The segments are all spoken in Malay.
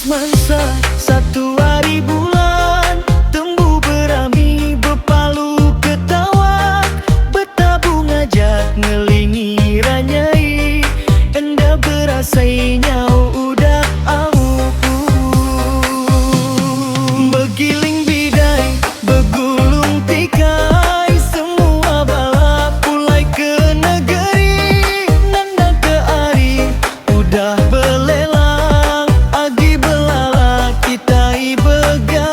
Mansa satu hari bulan tembu berami berpalu ketawa bertabung ngajak ngelingi ranyai enda berasai nyau udah au begiling bidai begulung tikai semua balap pulai ke negeri nanda ke ari udah belelang agi belala kita begawai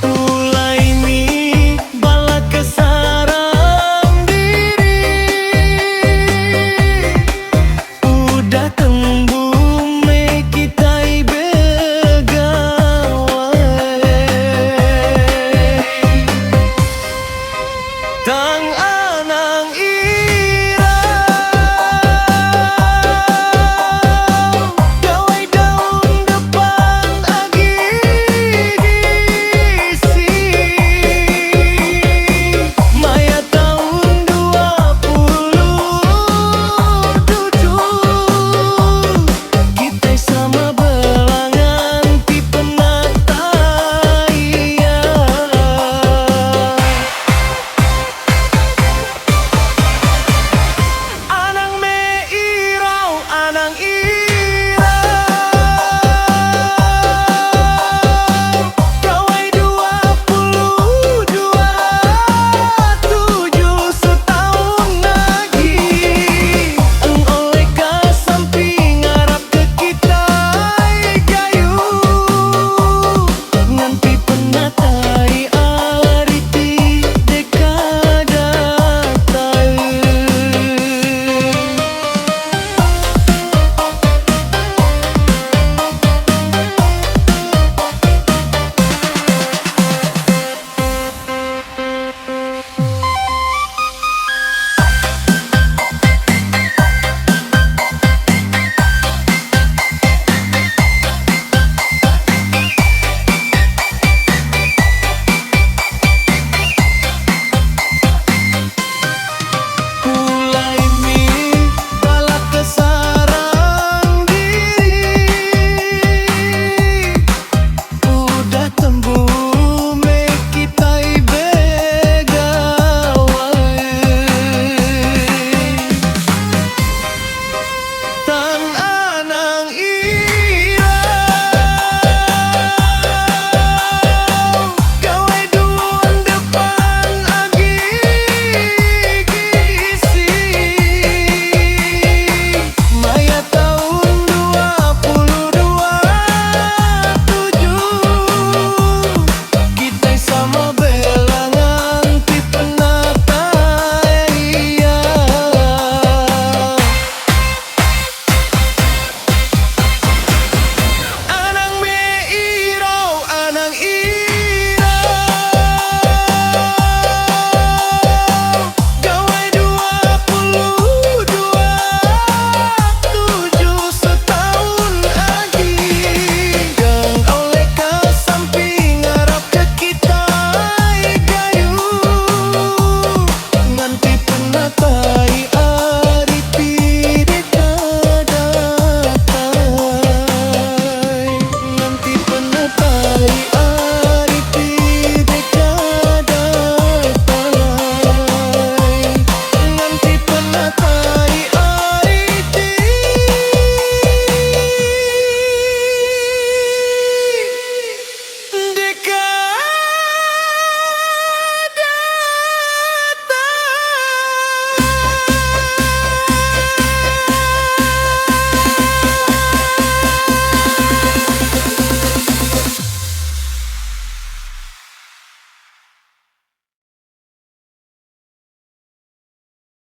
ulai mi bala kesarang diri udah tembung me kita begawai tang anang gawai daun depan agi gisi Maya tahun 27 kita sama